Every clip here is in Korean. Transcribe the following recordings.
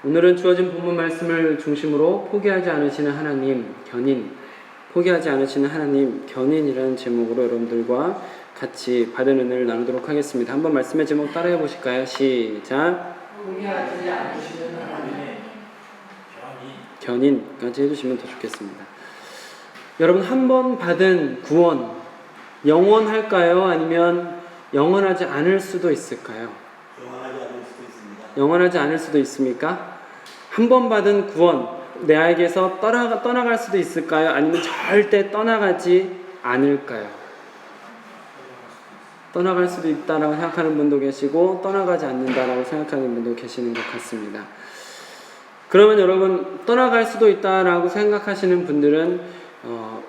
오늘은 주어진 본문 말씀을 중심으로 포기하지 않으시는 하나님, 견인, 포기하지 않으시는 하나님, 견인이라는 제목으로 여러분들과 같이 받은 은혜를 나누도록 하겠습니다. 한번 말씀의 제목 따라해 보실까요? 시작. 포기하지 않으시는 하나님의 견인까지 해주시면 더 좋겠습니다. 여러분, 한 번 받은 구원 영원할까요? 아니면 영원하지 않을 수도 있을까요? 영원하지 않을 수도 있습니다. 영원하지 않을 수도 있습니까? 한 번 받은 구원 내에게서 떠나갈 수도 있을까요? 아니면 절대 떠나가지 않을까요? 떠나갈 수도 있다라고 생각하는 분도 계시고 떠나가지 않는다라고 생각하는 분도 계시는 것 같습니다. 그러면 여러분, 떠나갈 수도 있다라고 생각하시는 분들은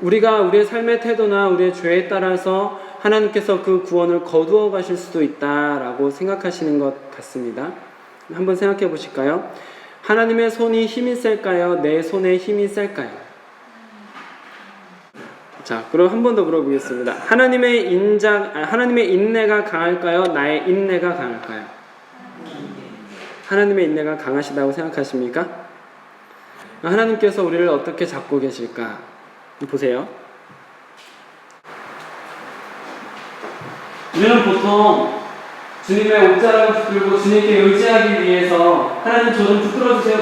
우리가 우리의 삶의 태도나 우리의 죄에 따라서 하나님께서 그 구원을 거두어 가실 수도 있다라고 생각하시는 것 같습니다. 한번 생각해 보실까요? 하나님의 손이 힘이 셀까요? 내 손에 힘이 셀까요? 자, 그럼 한 번 더 물어보겠습니다. 하나님의 인내가 강할까요? 나의 인내가 강할까요? 하나님의 인내가 강하시다고 생각하십니까? 하나님께서 우리를 어떻게 잡고 계실까? 보세요. 우리는 보통 주님의 옷자락을 붙들고 주님께 의지하기 위해서 하나님 저 좀 붙들어주세요,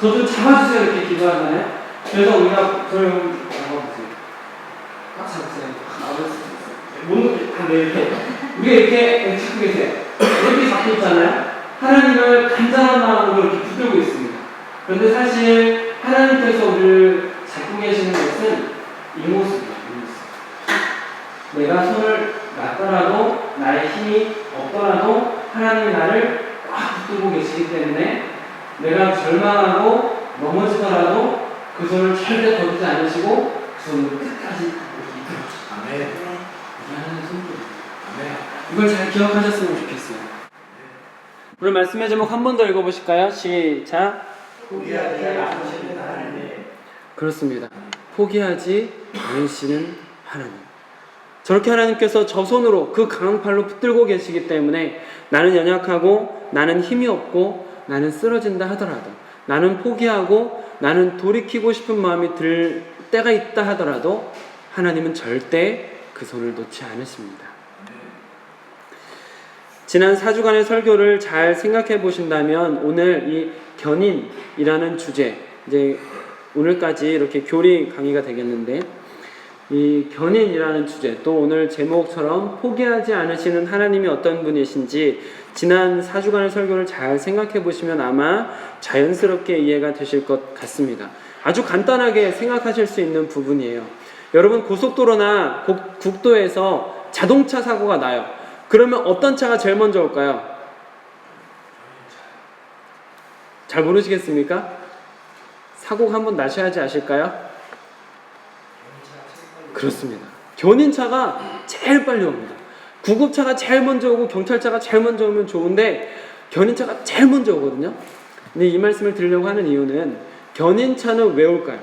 저 좀 잡아주세요 이렇게 기도하잖아요. 그래서 우리가 저를 잡아보세요. 꽉 잡으세요. 몸을 이렇게 우리가 이렇게 잡고 계세요. 이렇게 잡고 있잖아요. 하나님을 간절한 마음으로 이렇게 붙들고 있습니다. 그런데 사실 하나님께서 우리를 잡고 계시는 것은 이 모습이에요. 내가 손을 놨더라도 나의 힘이 없더라도 하나님이 나를 꽉 붙들고 계시기 때문에 내가 절망하고 넘어지더라도 그 손을 절대 거두지 않으시고 그 손을 끝까지 이끌어주시고 아멘. 하나님의 손길. 아멘. 이걸 잘 기억하셨으면 좋겠어요. 오늘 말씀의 제목 한 번 더 읽어보실까요? 시작. 포기하지 않으시는 하나님의 그렇습니다. 포기하지 않으시는 하나님. 저렇게 하나님께서 저 손으로 그 강한 팔로 붙들고 계시기 때문에 나는 연약하고 나는 힘이 없고 나는 쓰러진다 하더라도 나는 포기하고 나는 돌이키고 싶은 마음이 들 때가 있다 하더라도 하나님은 절대 그 손을 놓지 않으십니다. 지난 4주간의 설교를 잘 생각해 보신다면 오늘 이 견인이라는 주제, 이제 오늘까지 이렇게 교리 강의가 되겠는데 이 견인이라는 주제, 또 오늘 제목처럼 포기하지 않으시는 하나님이 어떤 분이신지 지난 4주간의 설교를 잘 생각해 보시면 아마 자연스럽게 이해가 되실 것 같습니다. 아주 간단하게 생각하실 수 있는 부분이에요. 여러분, 고속도로나 국도에서 자동차 사고가 나요. 그러면 어떤 차가 제일 먼저 올까요? 잘 모르시겠습니까? 사고가 한번 나셔야지 아실까요? 그렇습니다. 견인차가 제일 빨리 옵니다. 구급차가 제일 먼저 오고 경찰차가 제일 먼저 오면 좋은데 견인차가 제일 먼저 오거든요. 근데 이 말씀을 드리려고 하는 이유는 견인차는 왜 올까요?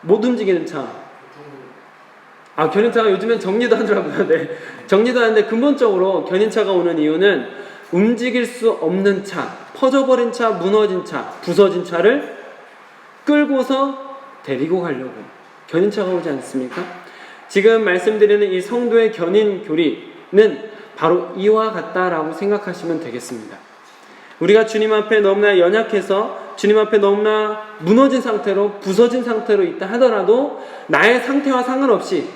못 움직이는 차. 견인차가 요즘엔 정리도 하더라고요. 네. 정리도 하는데 근본적으로 견인차가 오는 이유는 움직일 수 없는 차, 퍼져버린 차, 무너진 차, 부서진 차를 끌고서 데리고 가려고 견인차가 오지 않습니까? 지금 말씀드리는 이 성도의 견인 교리는 바로 이와 같다라고 생각하시면 되겠습니다. 우리가 주님 앞에 너무나 연약해서 주님 앞에 너무나 무너진 상태로 부서진 상태로 있다 하더라도 나의 상태와 상관없이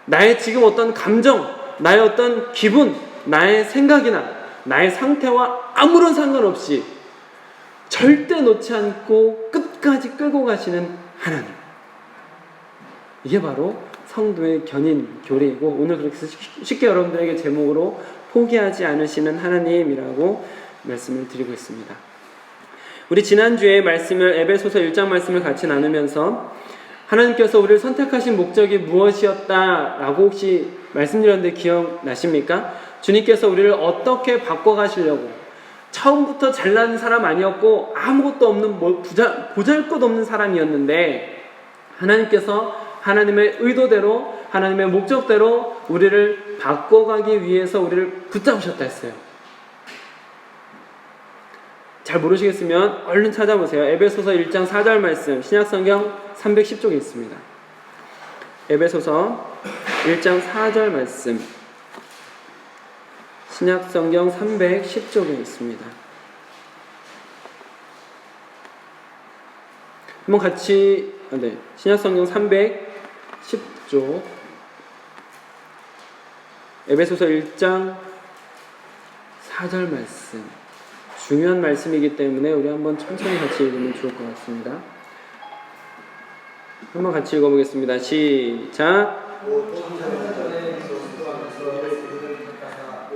나의 지금 어떤 감정, 나의 어떤 기분, 나의 생각이나 나의 상태와 아무런 상관없이 절대 놓지 않고 끝까지 끌고 가시는 하나님. 이게 바로 성도의 견인 교리이고 오늘 그렇게 쉽게 여러분들에게 제목으로 포기하지 않으시는 하나님이라고 말씀을 드리고 있습니다. 우리 지난주에 말씀을 에베소서 1장 말씀을 같이 나누면서 하나님께서 우리를 선택하신 목적이 무엇이었다라고 혹시 말씀드렸는데 기억나십니까? 주님께서 우리를 어떻게 바꿔가시려고 처음부터 잘난 사람 아니었고 아무것도 없는 보잘것없는 사람이었는데 하나님께서 하나님의 의도대로 하나님의 목적대로 우리를 바꿔가기 위해서 우리를 붙잡으셨다 했어요. 잘 모르시겠으면 얼른 찾아보세요. 에베소서 1장 4절 말씀, 신약성경 310쪽에 있습니다. 에베소서 1장 4절 말씀, 신약성경 310쪽에 있습니다. 한번 같이, 신약성경 310쪽, 에베소서 1장 4절 말씀, 중요한 말씀이기 때문에 우리 한번 천천히 같이 읽으면 좋을 것 같습니다. 한번 같이 읽어보겠습니다. 시작.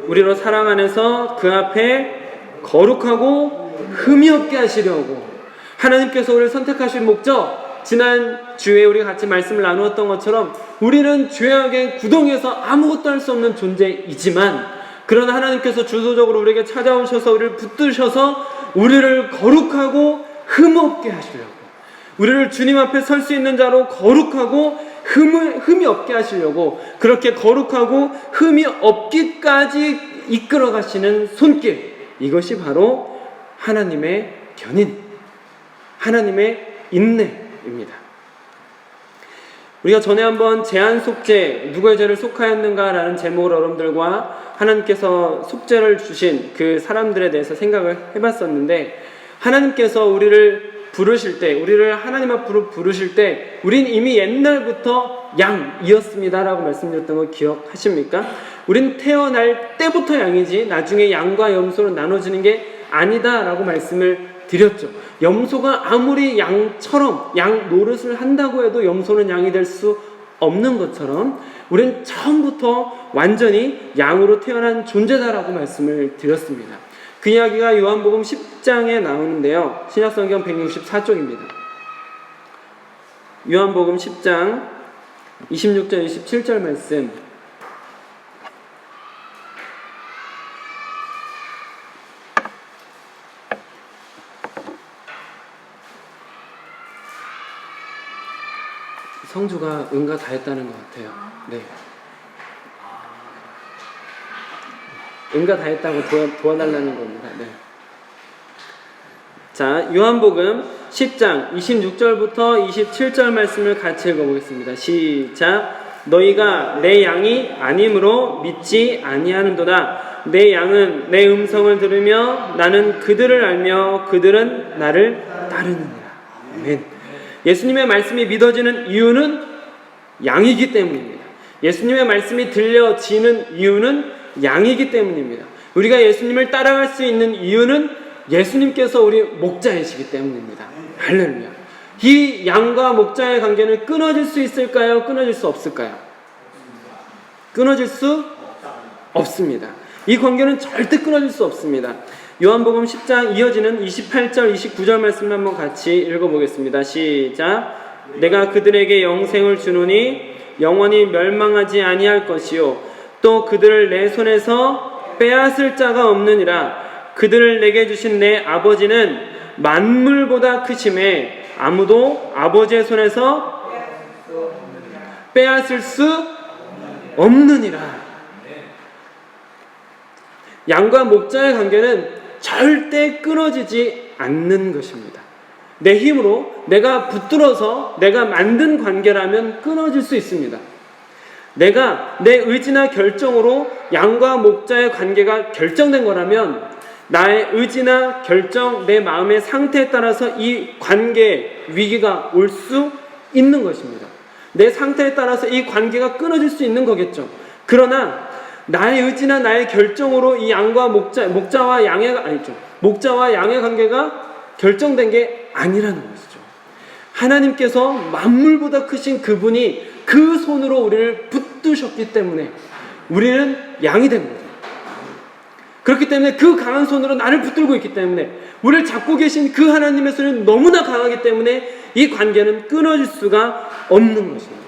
우리로 사랑 안에서 그 앞에 거룩하고 흠이 없게 하시려고 하나님께서 우리를 선택하신 목적, 지난 주에 우리가 같이 말씀을 나누었던 것처럼 우리는 죄악의 구덩이에서 아무것도 할 수 없는 존재이지만, 그러나 하나님께서 주도적으로 우리에게 찾아오셔서 우리를 붙드셔서 우리를 거룩하고 흠 없게 하시려고, 우리를 주님 앞에 설 수 있는 자로 거룩하고 흠이 없게 하시려고, 그렇게 거룩하고 흠이 없기까지 이끌어 가시는 손길, 이것이 바로 하나님의 견인, 하나님의 인내입니다. 우리가 전에 한번 제한 속죄, 누구의 죄를 속하였는가라는 제목으로 여러분들과 하나님께서 속죄를 주신 그 사람들에 대해서 생각을 해봤었는데, 하나님께서 우리를 부르실 때, 우리를 하나님 앞으로 부르실 때 우린 이미 옛날부터 양이었습니다라고 말씀드렸던 거 기억하십니까? 우린 태어날 때부터 양이지 나중에 양과 염소로 나눠지는 게 아니다라고 말씀을 드렸죠. 염소가 아무리 양처럼 양 노릇을 한다고 해도 염소는 양이 될 수 없는 것처럼 우린 처음부터 완전히 양으로 태어난 존재다라고 말씀을 드렸습니다. 그 이야기가 요한복음 10장에 나오는데요. 신약성경 164쪽입니다. 요한복음 10장 26절 27절 말씀, 성주가 응가 다 했다는 것 같아요. 네. 응가 다 했다고 도와달라는 겁니다. 네. 자, 요한복음 10장 26절부터 27절 말씀을 같이 읽어보겠습니다. 시작. 너희가 내 양이 아님으로 믿지 아니하는도다. 내 양은 내 음성을 들으며 나는 그들을 알며 그들은 나를 따르느니라. 아멘. 예수님의 말씀이 믿어지는 이유는 양이기 때문입니다. 예수님의 말씀이 들려지는 이유는 양이기 때문입니다. 우리가 예수님을 따라갈 수 있는 이유는 예수님께서 우리 목자이시기 때문입니다. 할렐루야. 이 양과 목자의 관계는 끊어질 수 있을까요? 끊어질 수 없을까요? 끊어질 수 없습니다. 이 관계는 절대 끊어질 수 없습니다. 요한복음 10장 이어지는 28절 29절 말씀을 한번 같이 읽어보겠습니다. 시작. 내가 그들에게 영생을 주노니 영원히 멸망하지 아니할 것이요 또 그들을 내 손에서 빼앗을 자가 없느니라. 그들을 내게 주신 내 아버지는 만물보다 크심에 아무도 아버지의 손에서 빼앗을 수 없느니라. 양과 목자의 관계는 절대 끊어지지 않는 것입니다. 내 힘으로 내가 붙들어서 내가 만든 관계라면 끊어질 수 있습니다. 내가 내 의지나 결정으로 양과 목자의 관계가 결정된 거라면 나의 의지나 결정, 내 마음의 상태에 따라서 이 관계에 위기가 올 수 있는 것입니다. 내 상태에 따라서 이 관계가 끊어질 수 있는 거겠죠. 그러나 나의 의지나 나의 결정으로 이 양과 목자와 양의 관계가 결정된 게 아니라는 것이죠. 하나님께서 만물보다 크신 그분이 그 손으로 우리를 붙드셨기 때문에 우리는 양이 된 거죠. 그렇기 때문에 그 강한 손으로 나를 붙들고 있기 때문에 우리를 잡고 계신 그 하나님의 손이 너무나 강하기 때문에 이 관계는 끊어질 수가 없는 것입니다.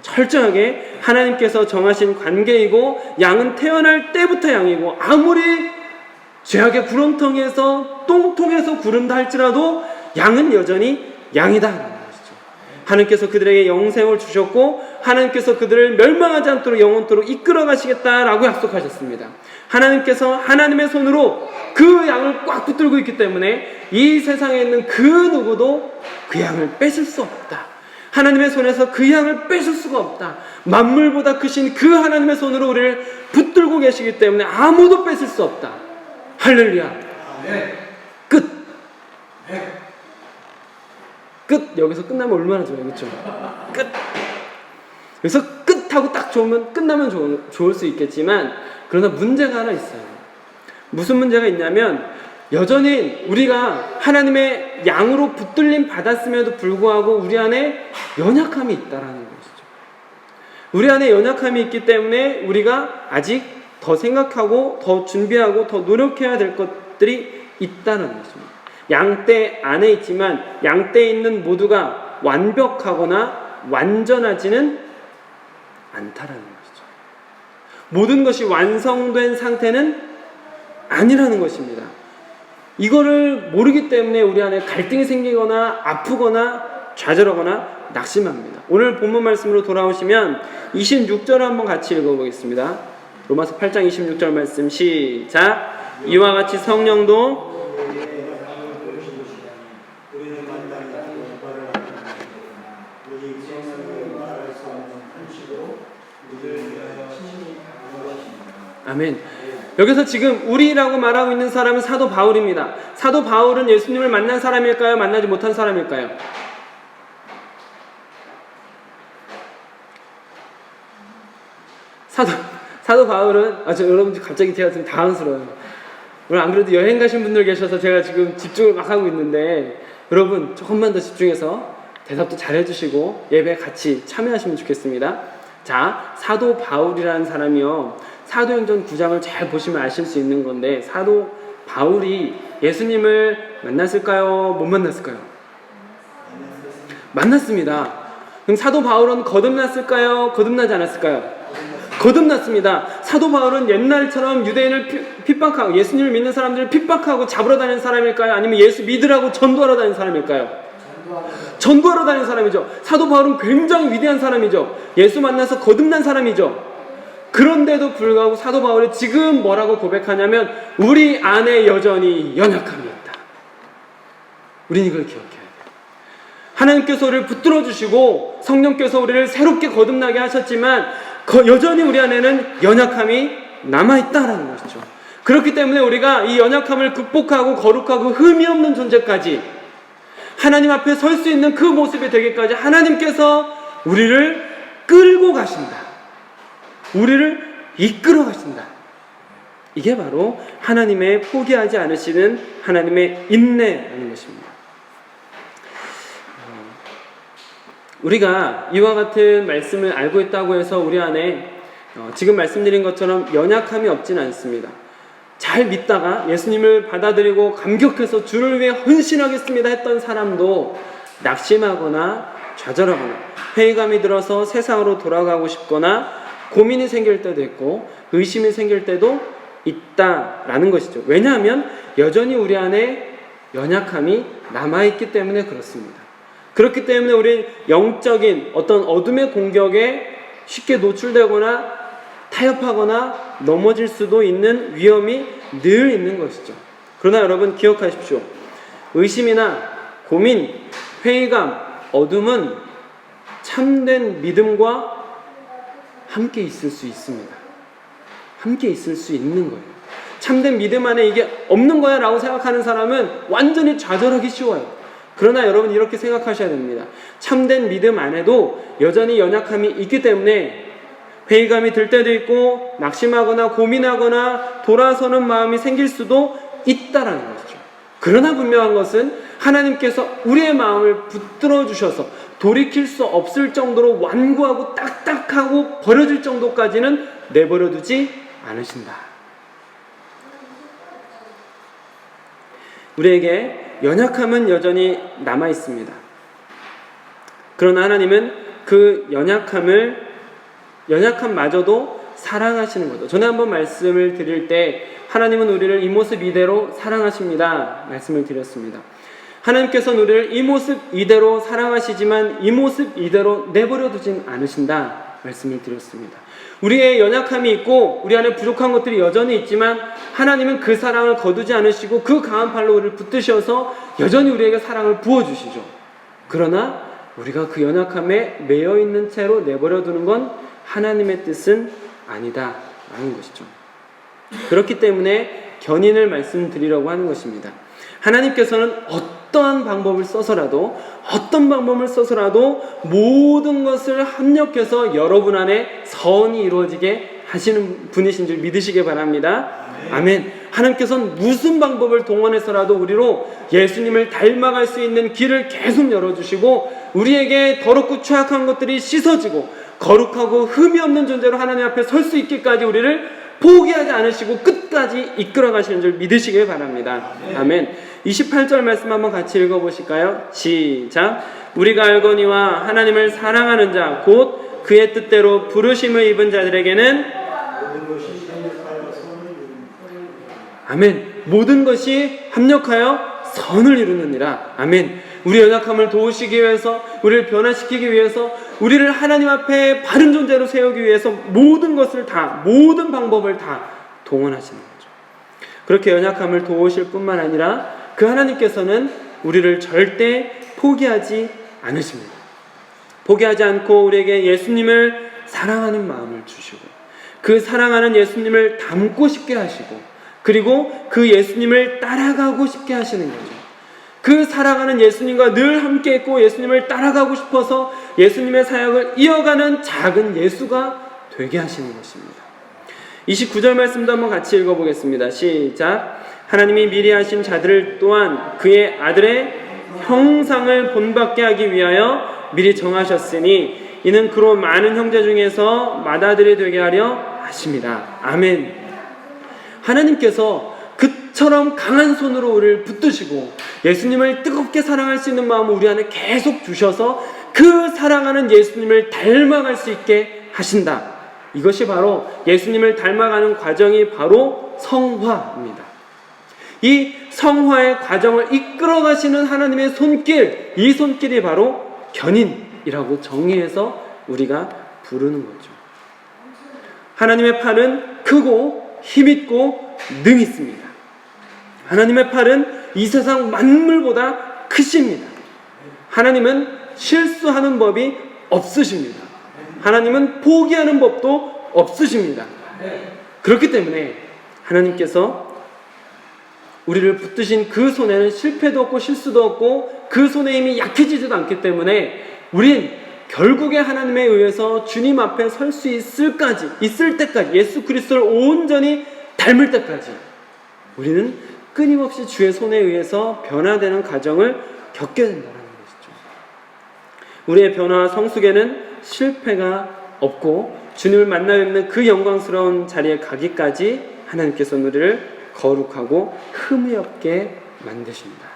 철저하게 하나님께서 정하신 관계이고 양은 태어날 때부터 양이고 아무리 죄악의 구렁텅이에서 똥통에서 구른다 할지라도 양은 여전히 양이다 하는 것이죠. 하나님께서 그들에게 영생을 주셨고 하나님께서 그들을 멸망하지 않도록 영원토록 이끌어 가시겠다라고 약속하셨습니다. 하나님께서 하나님의 손으로 그 양을 꽉 붙들고 있기 때문에 이 세상에 있는 그 누구도 그 양을 뺏을 수 없다. 하나님의 손에서 그 양을 뺏을 수가 없다. 만물보다 크신 그 하나님의 손으로 우리를 붙들고 계시기 때문에 아무도 뺏을 수 없다. 할렐루야. 끝. 끝. 여기서 끝나면 얼마나 좋아요. 그렇죠? 끝. 그래서 끝하고 딱 좋으면 끝나면 좋을 수 있겠지만 그러나 문제가 하나 있어요. 무슨 문제가 있냐면 여전히 우리가 하나님의 양으로 붙들림 받았음에도 불구하고 우리 안에 연약함이 있다라는 것이죠. 우리 안에 연약함이 있기 때문에 우리가 아직 더 생각하고 더 준비하고 더 노력해야 될 것들이 있다는 것입니다. 양떼 안에 있지만 양떼에 있는 모두가 완벽하거나 완전하지는 않다라는 것이죠. 모든 것이 완성된 상태는 아니라는 것입니다. 이거를 모르기 때문에 우리 안에 갈등이 생기거나 아프거나 좌절하거나 낙심합니다. 오늘 본문 말씀으로 돌아오시면 26절을 한번 같이 읽어보겠습니다. 로마서 8장 26절 말씀 시작. 이와 같이 성령도 아멘. 여기서 지금 우리라고 말하고 있는 사람은 사도 바울입니다. 사도 바울은 예수님을 만난 사람일까요? 만나지 못한 사람일까요? 사도 바울은 여러분 갑자기 제가 지금 당황스러워요. 오늘 안 그래도 여행 가신 분들 계셔서 제가 지금 집중을 막 하고 있는데 여러분 조금만 더 집중해서 대답도 잘 해주시고 예배 같이 참여하시면 좋겠습니다. 자, 사도 바울이라는 사람이요, 사도행전 9장을 잘 보시면 아실 수 있는 건데 사도 바울이 예수님을 만났을까요? 못 만났을까요? 만났습니다. 그럼 사도 바울은 거듭났을까요? 거듭나지 않았을까요? 거듭났습니다. 사도 바울은 옛날처럼 유대인을 핍박하고 예수님을 믿는 사람들을 핍박하고 잡으러 다니는 사람일까요? 아니면 예수 믿으라고 전도하러 다니는 사람일까요? 전도하러 다니는 사람이죠. 사도 바울은 굉장히 위대한 사람이죠. 예수 만나서 거듭난 사람이죠. 그런데도 불구하고 사도 바울이 지금 뭐라고 고백하냐면 우리 안에 여전히 연약함이 있다. 우리는 이걸 기억해야 돼요. 하나님께서 우리를 붙들어 주시고 성령께서 우리를 새롭게 거듭나게 하셨지만 여전히 우리 안에는 연약함이 남아있다라는 것이죠. 그렇기 때문에 우리가 이 연약함을 극복하고 거룩하고 흠이 없는 존재까지 하나님 앞에 설 수 있는 그 모습이 되기까지 하나님께서 우리를 끌고 가신다. 우리를 이끌어 가신다. 이게 바로 하나님의 포기하지 않으시는 하나님의 인내라는 것입니다. 우리가 이와 같은 말씀을 알고 있다고 해서 우리 안에 지금 말씀드린 것처럼 연약함이 없지는 않습니다. 잘 믿다가 예수님을 받아들이고 감격해서 주를 위해 헌신하겠습니다 했던 사람도 낙심하거나 좌절하거나 회의감이 들어서 세상으로 돌아가고 싶거나 고민이 생길 때도 있고 의심이 생길 때도 있다라는 것이죠. 왜냐하면 여전히 우리 안에 연약함이 남아있기 때문에 그렇습니다. 그렇기 때문에 우리는 영적인 어떤 어둠의 공격에 쉽게 노출되거나 타협하거나 넘어질 수도 있는 위험이 늘 있는 것이죠. 그러나 여러분 기억하십시오. 의심이나 고민, 회의감, 어둠은 참된 믿음과 함께 있을 수 있습니다. 함께 있을 수 있는 거예요. 참된 믿음 안에 이게 없는 거야 라고 생각하는 사람은 완전히 좌절하기 쉬워요. 그러나 여러분 이렇게 생각하셔야 됩니다. 참된 믿음 안에도 여전히 연약함이 있기 때문에 회의감이 들 때도 있고 낙심하거나 고민하거나 돌아서는 마음이 생길 수도 있다라는 것이죠. 그러나 분명한 것은 하나님께서 우리의 마음을 붙들어 주셔서 돌이킬 수 없을 정도로 완고하고 딱딱하고 버려질 정도까지는 내버려 두지 않으신다. 우리에게 연약함은 여전히 남아 있습니다. 그러나 하나님은 그 연약함마저도 사랑하시는 거죠. 전에 한번 말씀을 드릴 때 하나님은 우리를 이 모습 이대로 사랑하십니다 말씀을 드렸습니다. 하나님께서는 우리를 이 모습 이대로 사랑하시지만 이 모습 이대로 내버려 두진 않으신다 말씀을 드렸습니다. 우리의 연약함이 있고 우리 안에 부족한 것들이 여전히 있지만 하나님은 그 사랑을 거두지 않으시고 그 강한 팔로 우리를 붙드셔서 여전히 우리에게 사랑을 부어주시죠. 그러나 우리가 그 연약함에 매여 있는 채로 내버려 두는 건 하나님의 뜻은 아니다 라는 것이죠. 그렇기 때문에 견인을 말씀드리려고 하는 것입니다. 하나님께서는 어떠한 방법을 써서라도 모든 것을 합력해서 여러분 안에 선이 이루어지게 하시는 분이신 줄 믿으시기 바랍니다. 아멘. 하나님께서는 무슨 방법을 동원해서라도 우리로 예수님을 닮아갈 수 있는 길을 계속 열어주시고 우리에게 더럽고 취약한 것들이 씻어지고 거룩하고 흠이 없는 존재로 하나님 앞에 설 수 있기까지 우리를 포기하지 않으시고 끝까지 이끌어 가시는 줄 믿으시길 바랍니다. 아멘. 28절 말씀 한번 같이 읽어보실까요? 시작. 우리가 알거니와 하나님을 사랑하는 자 곧 그의 뜻대로 부르심을 입은 자들에게는 아멘. 모든 것이 합력하여 선을 이루느니라. 아멘. 우리 연약함을 도우시기 위해서, 우리를 변화시키기 위해서, 우리를 하나님 앞에 바른 존재로 세우기 위해서 모든 방법을 다 동원하시는 거죠. 그렇게 연약함을 도우실 뿐만 아니라 그 하나님께서는 우리를 절대 포기하지 않으십니다. 포기하지 않고 우리에게 예수님을 사랑하는 마음을 주시고 그 사랑하는 예수님을 닮고 싶게 하시고 그리고 그 예수님을 따라가고 싶게 하시는 거죠. 그 사랑하는 예수님과 늘 함께 있고 예수님을 따라가고 싶어서 예수님의 사역을 이어가는 작은 예수가 되게 하시는 것입니다. 29절 말씀도 한번 같이 읽어보겠습니다. 시작. 하나님이 미리 하신 자들을 또한 그의 아들의 형상을 본받게 하기 위하여 미리 정하셨으니 이는 그로 많은 형제 중에서 맏아들이 되게 하려 하십니다. 아멘. 하나님께서 그처럼 강한 손으로 우리를 붙드시고 예수님을 뜨겁게 사랑할 수 있는 마음을 우리 안에 계속 주셔서 그 사랑하는 예수님을 닮아갈 수 있게 하신다. 이것이 바로 예수님을 닮아가는 과정이 바로 성화입니다. 이 성화의 과정을 이끌어 가시는 하나님의 손길, 이 손길이 바로 견인이라고 정의해서 우리가 부르는 거죠. 하나님의 팔은 크고 힘있고 능히 있습니다. 하나님의 팔은 이 세상 만물보다 크십니다. 하나님은 실수하는 법이 없으십니다. 하나님은 포기하는 법도 없으십니다. 그렇기 때문에 하나님께서 우리를 붙드신 그 손에는 실패도 없고 실수도 없고 그 손의 힘이 약해지지도 않기 때문에 우린 결국에 하나님에 의해서 주님 앞에 설 수 있을 때까지 예수 그리스도를 온전히 닮을 때까지 우리는 끊임없이 주의 손에 의해서 변화되는 과정을 겪게 된다는 것이죠. 우리의 변화와 성숙에는 실패가 없고 주님을 만나 뵙는 그 영광스러운 자리에 가기까지 하나님께서 우리를 거룩하고 흠이 없게 만드십니다.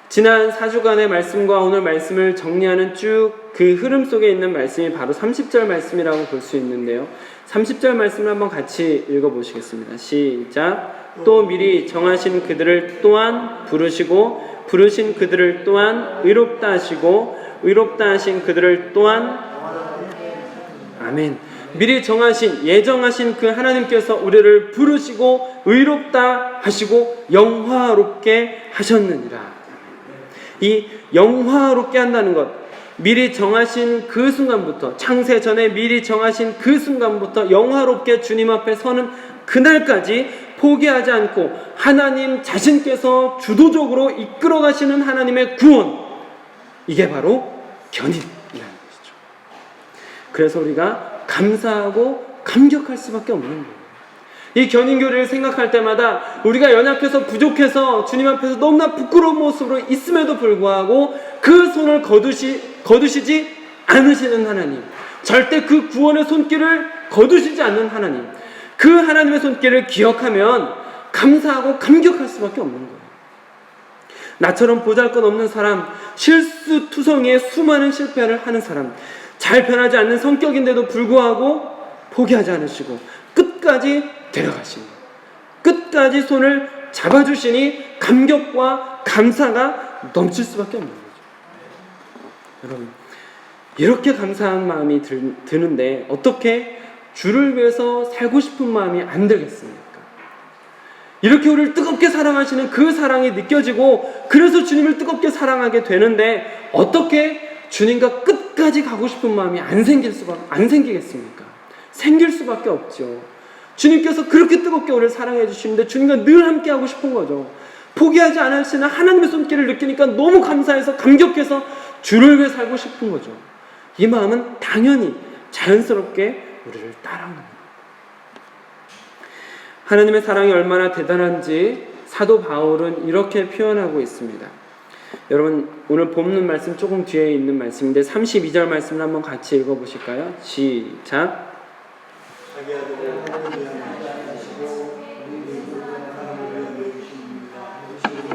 지난 4주간의 말씀과 오늘 말씀을 정리하는 쭉 그 흐름 속에 있는 말씀이 바로 30절 말씀이라고 볼 수 있는데요. 30절 말씀을 한번 같이 읽어보시겠습니다. 시작. 또 미리 정하신 그들을 또한 부르시고 부르신 그들을 또한 의롭다 하시고 의롭다 하신 그들을 또한 아멘. 미리 정하신 예정하신 그 하나님께서 우리를 부르시고 의롭다 하시고 영화롭게 하셨느니라. 이 영화롭게 한다는 것, 미리 정하신 그 순간부터, 창세 전에 미리 정하신 그 순간부터 영화롭게 주님 앞에 서는 그날까지 포기하지 않고 하나님 자신께서 주도적으로 이끌어 가시는 하나님의 구원, 이게 바로 견인이라는 것이죠. 그래서 우리가 감사하고 감격할 수밖에 없는 거예요. 이 견인교리를 생각할 때마다 우리가 연약해서 부족해서 주님 앞에서 너무나 부끄러운 모습으로 있음에도 불구하고 그 손을 거두시지 않으시는 하나님, 절대 그 구원의 손길을 거두시지 않는 하나님, 그 하나님의 손길을 기억하면 감사하고 감격할 수밖에 없는 거예요. 나처럼 보잘것없는 사람, 실수투성이의 수많은 실패를 하는 사람, 잘 변하지 않는 성격인데도 불구하고 포기하지 않으시고 끝까지 데려가시니, 끝까지 손을 잡아주시니 감격과 감사가 넘칠 수밖에 없는 거죠. 여러분, 이렇게 감사한 마음이 드는데 어떻게 주를 위해서 살고 싶은 마음이 안 들겠습니까? 이렇게 우리를 뜨겁게 사랑하시는 그 사랑이 느껴지고 그래서 주님을 뜨겁게 사랑하게 되는데 어떻게 주님과 끝까지 가고 싶은 마음이 안 생기겠습니까? 생길 수밖에 없죠. 주님께서 그렇게 뜨겁게 우리를 사랑해 주시는데 주님과 늘 함께 하고 싶은 거죠. 포기하지 않으시는 하나님의 손길을 느끼니까 너무 감사해서 감격해서 주를 위해 살고 싶은 거죠. 이 마음은 당연히 자연스럽게 우리를 따라옵니다. 하나님의 사랑이 얼마나 대단한지 사도 바울은 이렇게 표현하고 있습니다. 여러분, 오늘 본문 말씀 조금 뒤에 있는 말씀인데 32절 말씀을 한번 같이 읽어보실까요? 시작. 자기 아들을 하나님 위하여 하시고 우리 하나님을 위하여 주십니다.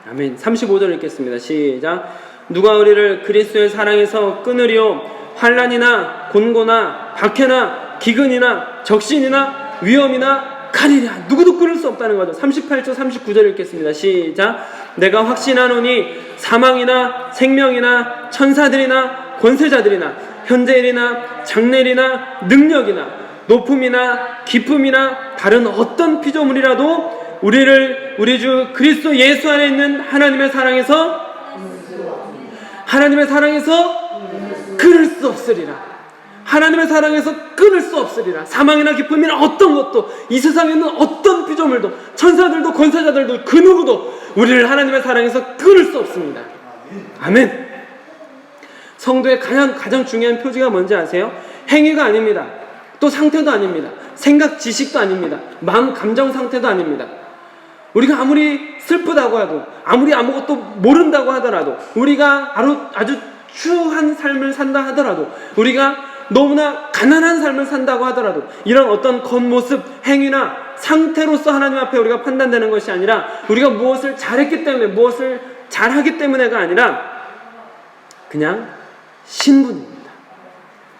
아멘. 35절 읽겠습니다. 시작. 누가 우리를 그리스도의 사랑에서 끊으리요? 환난이나 곤고나 박해나 기근이나 적신이나 위험이나 칼이랴. 누구도 끊을 수 없다는 거죠. 38절 39절 읽겠습니다. 시작. 내가 확신하노니 사망이나 생명이나 천사들이나 권세자들이나 현재일이나 장래일이나 능력이나 높음이나 깊음이나 다른 어떤 피조물이라도 우리 주 그리스도 예수 안에 있는 하나님의 사랑에서 끊을 수 없으리라. 하나님의 사랑에서 끊을 수 없으리라. 사망이나 기쁨이나 어떤 것도, 이 세상에 있는 어떤 피조물도, 천사들도 권세자들도 그 누구도 우리를 하나님의 사랑에서 끊을 수 없습니다. 아멘. 성도의 가장 중요한 표지가 뭔지 아세요? 행위가 아닙니다. 또 상태도 아닙니다. 생각, 지식도 아닙니다. 마음, 감정 상태도 아닙니다. 우리가 아무리 슬프다고 해도, 아무리 아무것도 모른다고 하더라도, 우리가 아주 추한 삶을 산다 하더라도, 우리가 너무나 가난한 삶을 산다고 하더라도, 이런 어떤 겉모습, 행위나 상태로서 하나님 앞에 우리가 판단되는 것이 아니라, 우리가 무엇을 잘했기 때문에, 무엇을 잘하기 때문에가 아니라 그냥 신분입니다.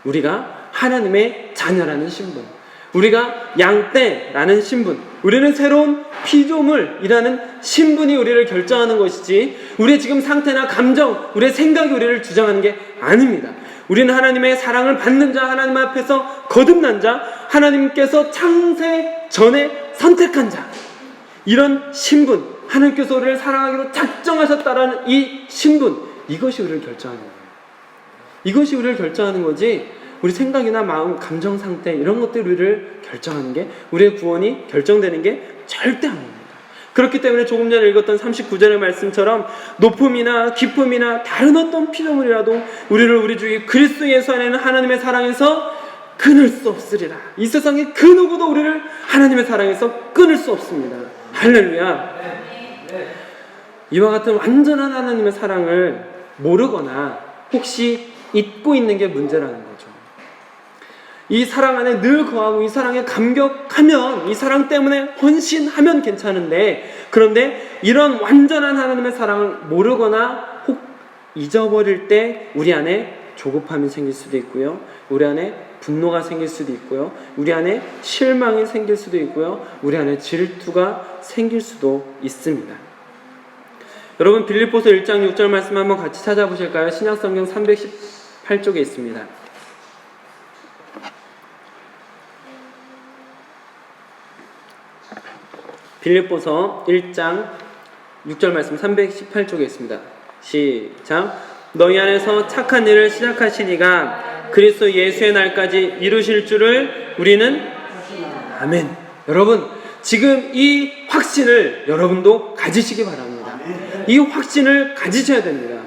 우리가 하나님의 자녀라는 신분, 우리가 양떼라는 신분, 우리는 새로운 피조물이라는 신분이 우리를 결정하는 것이지, 우리의 지금 상태나 감정, 우리의 생각이 우리를 주장하는 게 아닙니다. 우리는 하나님의 사랑을 받는 자, 하나님 앞에서 거듭난 자, 하나님께서 창세 전에 선택한 자, 이런 신분, 하나님께서 우리를 사랑하기로 작정하셨다라는 이 신분, 이것이 우리를 결정하는 거예요. 이것이 우리를 결정하는 거지, 우리 생각이나 마음, 감정 상태, 이런 것들이 우리를 결정하는 게, 우리의 구원이 결정되는 게 절대 아닙니다. 그렇기 때문에 조금 전에 읽었던 39절의 말씀처럼 높음이나 기쁨이나 다른 어떤 피조물이라도 우리를 우리 주 그리스도 예수 안에 있는 하나님의 사랑에서 끊을 수 없으리라. 이 세상에 그 누구도 우리를 하나님의 사랑에서 끊을 수 없습니다. 할렐루야. 이와 같은 완전한 하나님의 사랑을 모르거나 혹시 잊고 있는 게 문제라는 거죠. 이 사랑 안에 늘 거하고 이 사랑에 감격하면, 이 사랑 때문에 헌신하면 괜찮은데, 그런데 이런 완전한 하나님의 사랑을 모르거나 혹 잊어버릴 때 우리 안에 조급함이 생길 수도 있고요, 우리 안에 분노가 생길 수도 있고요, 우리 안에 실망이 생길 수도 있고요, 우리 안에 질투가 생길 수도 있습니다. 여러분, 빌립보서 1장 6절 말씀 한번 같이 찾아보실까요? 신약성경 318쪽에 있습니다. 빌립보서 1장 6절 말씀 318쪽에 있습니다. 시작. 너희 안에서 착한 일을 시작하신 이가 그리스도 예수의 날까지 이루실 줄을 우리는 아멘. 여러분, 지금 이 확신을 여러분도 가지시기 바랍니다. 이 확신을 가지셔야 됩니다.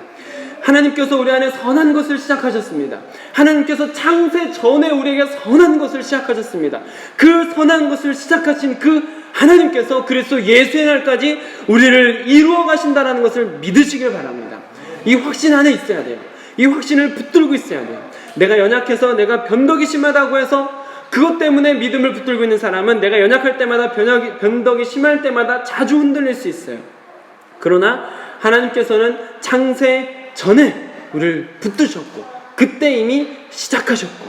하나님께서 우리 안에 선한 것을 시작하셨습니다. 하나님께서 창세 전에 우리에게 선한 것을 시작하셨습니다. 그 선한 것을 시작하신 그 하나님께서 그리스도 예수의 날까지 우리를 이루어 가신다는 것을 믿으시길 바랍니다. 이 확신 안에 있어야 돼요. 이 확신을 붙들고 있어야 돼요. 내가 연약해서, 내가 변덕이 심하다고 해서 그것 때문에 믿음을 붙들고 있는 사람은 내가 연약할 때마다, 변덕이 심할 때마다 자주 흔들릴 수 있어요. 그러나 하나님께서는 창세 전에 우리를 붙드셨고 그때 이미 시작하셨고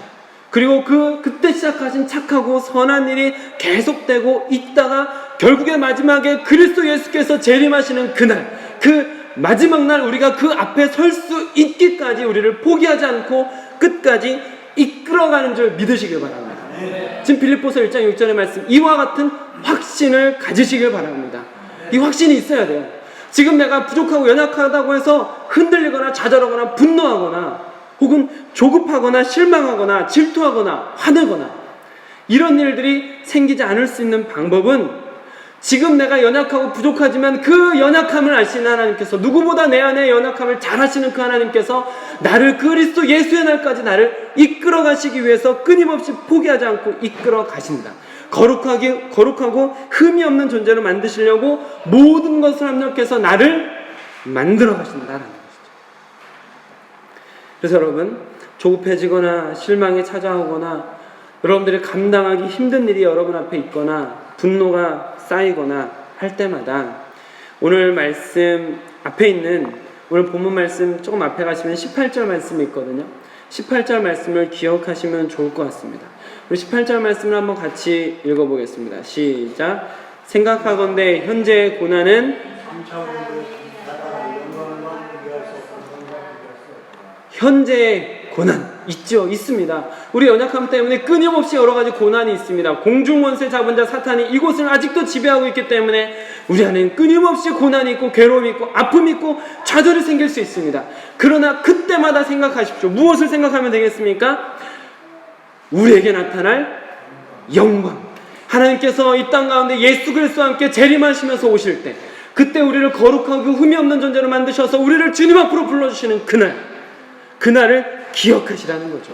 그리고 그때 시작하신 착하고 선한 일이 계속되고 있다가 결국에 마지막에 그리스도 예수께서 재림하시는 그날, 그 마지막 날 우리가 그 앞에 설 수 있기까지 우리를 포기하지 않고 끝까지 이끌어가는 줄 믿으시길 바랍니다. 지금 빌립보서 1장 6절의 말씀, 이와 같은 확신을 가지시길 바랍니다. 이 확신이 있어야 돼요. 지금 내가 부족하고 연약하다고 해서 흔들리거나 좌절하거나 분노하거나 혹은 조급하거나 실망하거나 질투하거나 화내거나 이런 일들이 생기지 않을 수 있는 방법은 지금 내가 연약하고 부족하지만 그 연약함을 아시는 하나님께서, 누구보다 내 안에 연약함을 잘 아시는 그 하나님께서 나를 그리스도 예수의 날까지 나를 이끌어 가시기 위해서 끊임없이 포기하지 않고 이끌어 가신다. 거룩하고 흠이 없는 존재로 만드시려고 모든 것을 합력해서 나를 만들어 가신다라는 것이죠. 그래서 여러분, 조급해지거나 실망이 찾아오거나 여러분들이 감당하기 힘든 일이 여러분 앞에 있거나 분노가 쌓이거나 할 때마다 오늘 말씀 앞에 있는, 오늘 본문 말씀 조금 앞에 가시면 18절 말씀이 있거든요. 18절 말씀을 기억하시면 좋을 것 같습니다. 우리 18절 말씀을 한번 같이 읽어보겠습니다. 시작. 생각하건대 현재의 고난은 현재의 고난 있죠. 있습니다. 우리 연약함 때문에 끊임없이 여러 가지 고난이 있습니다. 공중원세 잡은 자 사탄이 이곳을 아직도 지배하고 있기 때문에 우리 안에는 끊임없이 고난이 있고 괴로움이 있고 아픔이 있고 좌절이 생길 수 있습니다. 그러나 그때마다 생각하십시오. 무엇을 생각하면 되겠습니까? 우리에게 나타날 영광, 하나님께서 이 땅 가운데 예수 그리스도와 함께 재림하시면서 오실 때, 그때 우리를 거룩하고 흠이 없는 존재로 만드셔서 우리를 주님 앞으로 불러주시는 그날을 기억하시라는 거죠.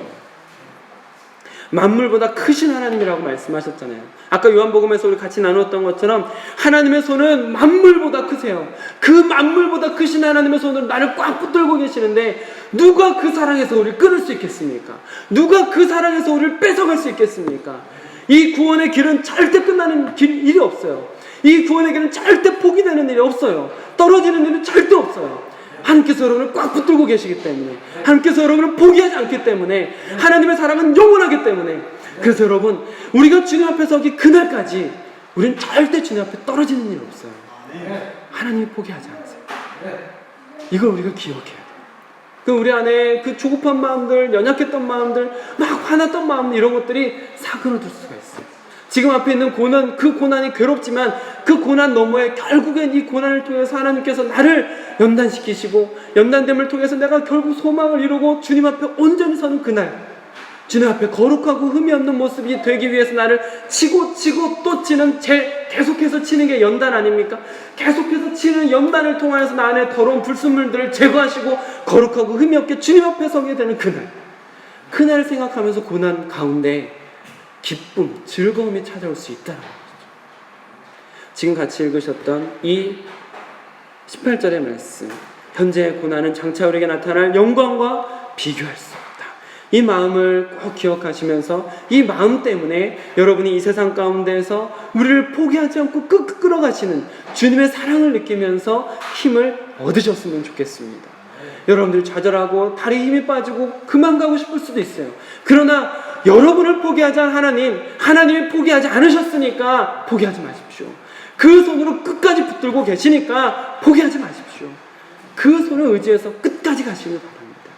만물보다 크신 하나님이라고 말씀하셨잖아요. 아까 요한복음에서 우리 같이 나누었던 것처럼 하나님의 손은 만물보다 크세요. 그 만물보다 크신 하나님의 손으로 나를 꽉 붙들고 계시는데 누가 그 사랑에서 우리를 끊을 수 있겠습니까? 누가 그 사랑에서 우리를 뺏어갈 수 있겠습니까? 이 구원의 길은 절대 끝나는 일이 없어요. 이 구원의 길은 절대 포기되는 일이 없어요. 떨어지는 일은 절대 없어요. 하나님께서 여러분을 꽉 붙들고 계시기 때문에, 하나님께서 여러분을 포기하지 않기 때문에, 하나님의 사랑은 영원하기 때문에, 그래서 여러분, 우리가 주님 앞에 서기 그날까지 우리는 절대 주님 앞에 떨어지는 일 없어요. 하나님이 포기하지 않으세요. 이걸 우리가 기억해야 돼요. 그 우리 안에 그 조급한 마음들, 연약했던 마음들, 막 화났던 마음들, 이런 것들이 사그러들 수가 있어요. 지금 앞에 있는 고난, 그 고난이 괴롭지만 그 고난 너머에 결국엔 이 고난을 통해서 하나님께서 나를 연단시키시고, 연단됨을 통해서 내가 결국 소망을 이루고 주님 앞에 온전히 서는 그날, 주님 앞에 거룩하고 흠이 없는 모습이 되기 위해서 나를 치고 또 치는, 계속해서 치는 게 연단 아닙니까? 계속해서 치는 연단을 통해서 나 안에 더러운 불순물들을 제거하시고 거룩하고 흠이 없게 주님 앞에 서게 되는 그날을 생각하면서 고난 가운데 기쁨, 즐거움이 찾아올 수 있다는 거죠. 지금 같이 읽으셨던 이 18절의 말씀, 현재의 고난은 장차 우리에게 나타날 영광과 비교할 수 없다. 이 마음을 꼭 기억하시면서 이 마음 때문에 여러분이 이 세상 가운데에서 우리를 포기하지 않고 끄끄 끌어가시는 주님의 사랑을 느끼면서 힘을 얻으셨으면 좋겠습니다. 여러분들 좌절하고 다리에 힘이 빠지고 그만 가고 싶을 수도 있어요. 그러나 여러분을 포기하지 않은 하나님이 포기하지 않으셨으니까 포기하지 마십시오. 그 손으로 끝까지 붙들고 계시니까 포기하지 마십시오. 그 손을 의지해서 끝까지 가시길 바랍니다.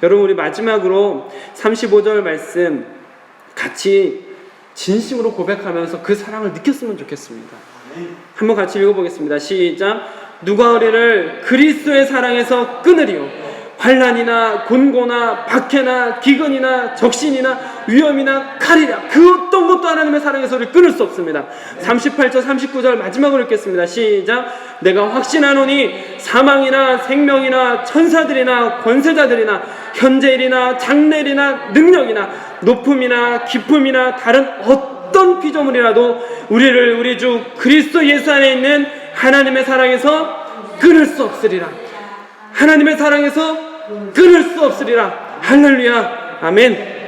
여러분, 우리 마지막으로 35절 말씀 같이 진심으로 고백하면서 그 사랑을 느꼈으면 좋겠습니다. 한번 같이 읽어보겠습니다. 시작. 누가 우리를 그리스도의 사랑에서 끊으리요? 환난이나 곤고나 박해나 기근이나 적신이나 위험이나 칼이라, 그 어떤 것도 하나님의 사랑에서 우리를 끊을 수 없습니다. 38절 39절 마지막으로 읽겠습니다. 시작. 내가 확신하노니 사망이나 생명이나 천사들이나 권세자들이나 현재일이나 장래일이나 능력이나 높음이나 깊음이나 다른 어떤 피조물이라도 우리를 우리 주 그리스도 예수 안에 있는 하나님의 사랑에서 끊을 수 없으리라. 하나님의 사랑에서 끊을 수 없으리라. 할렐루야. 아멘.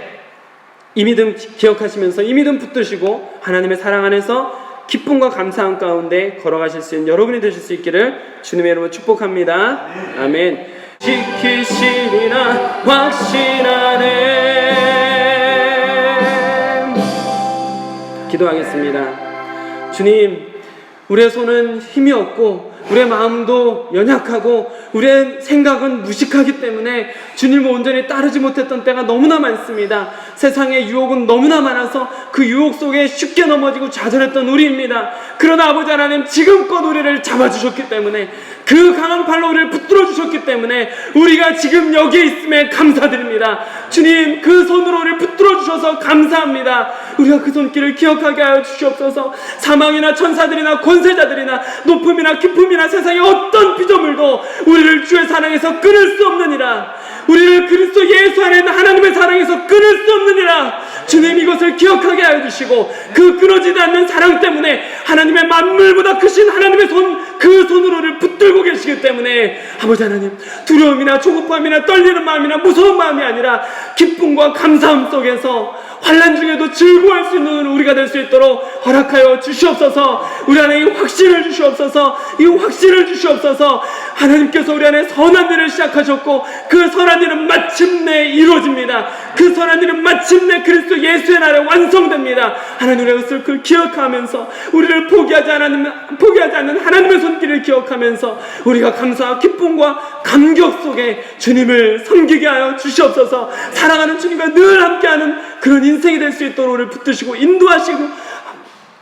이 믿음 기억하시면서 이 믿음 붙드시고 하나님의 사랑 안에서 기쁨과 감사함 가운데 걸어가실 수 있는 여러분이 되실 수 있기를 주님의 이름으로 축복합니다. 아멘. 지키시리라 확신하네. 기도하겠습니다. 주님, 우리의 손은 힘이 없고 우리의 마음도 연약하고 우리의 생각은 무식하기 때문에 주님을 온전히 따르지 못했던 때가 너무나 많습니다. 세상의 유혹은 너무나 많아서 그 유혹 속에 쉽게 넘어지고 좌절했던 우리입니다. 그러나 아버지 하나님, 지금껏 우리를 잡아주셨기 때문에, 그 강한 팔로 우리를 붙들어 주셨기 때문에 우리가 지금 여기에 있음에 감사드립니다. 주님, 그 손으로 우리를 붙들어 주셔서 감사합니다. 우리가 그 손길을 기억하게 하여 주시옵소서. 사망이나 천사들이나 권세자들이나 높음이나 깊음이나 세상의 어떤 피조물도 우리를 주의 사랑에서 끊을 수 없느니라. 우리를 그리스도 예수 안에 있는 하나님의 사랑에서 끊을 수 없느니라. 주님, 이것을 기억하게 하여 주시고, 그 끊어지지 않는 사랑 때문에 하나님의 만물보다 크신 하나님의 그 손으로 우리를 붙들고 계시기 때문에 아버지 하나님, 두려움이나 조급함이나 떨리는 마음이나 무서운 마음이 아니라 기쁨과 감사함 속에서 환난 중에도 즐거워할 수 있는 우리가 될 수 있도록 허락하여 주시옵소서. 우리 안에 이 확신을 주시옵소서. 이 확신을 주시옵소서. 하나님께서 우리 안에 선한 일을 시작하셨고 그 선한 일은 마침내 이루어집니다. 그 선한 일은 마침내 그리스도 예수의 날에 완성됩니다. 하나님, 우리가 그것을 기억하면서 우리를 포기하지 않는 하나님의 손길을 기억하면서 우리가 감사와 기쁨과 감격 속에 주님을 섬기게 하여 주시옵소서. 사랑하는 주님과 늘 함께하는 그런 인생이 될 수 있도록 우리를 붙드시고 인도하시고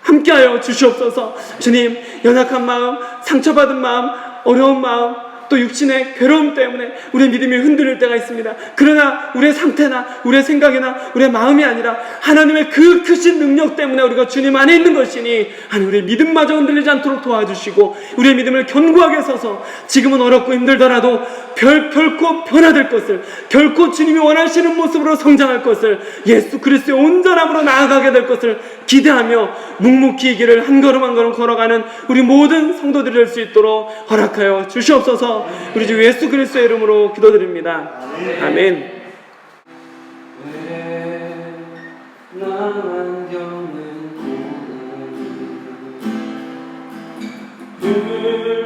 함께하여 주시옵소서. 주님, 연약한 마음, 상처받은 마음, 어려운 마음, 또 육신의 괴로움 때문에 우리의 믿음이 흔들릴 때가 있습니다. 그러나 우리의 상태나 우리의 생각이나 우리의 마음이 아니라 하나님의 그 크신 능력 때문에 우리가 주님 안에 있는 것이니, 하나님, 우리의 믿음마저 흔들리지 않도록 도와주시고 우리의 믿음을 견고하게 서서 지금은 어렵고 힘들더라도 결코 변화될 것을, 결코 주님이 원하시는 모습으로 성장할 것을, 예수 그리스도의 온전함으로 나아가게 될 것을 기대하며 묵묵히 이 길을 한 걸음 한 걸음 걸어가는 우리 모든 성도들이 될 수 있도록 허락하여 주시옵소서. 우리 주 예수 그리스도의 이름으로 기도드립니다. 아멘. 나만 겪는 고난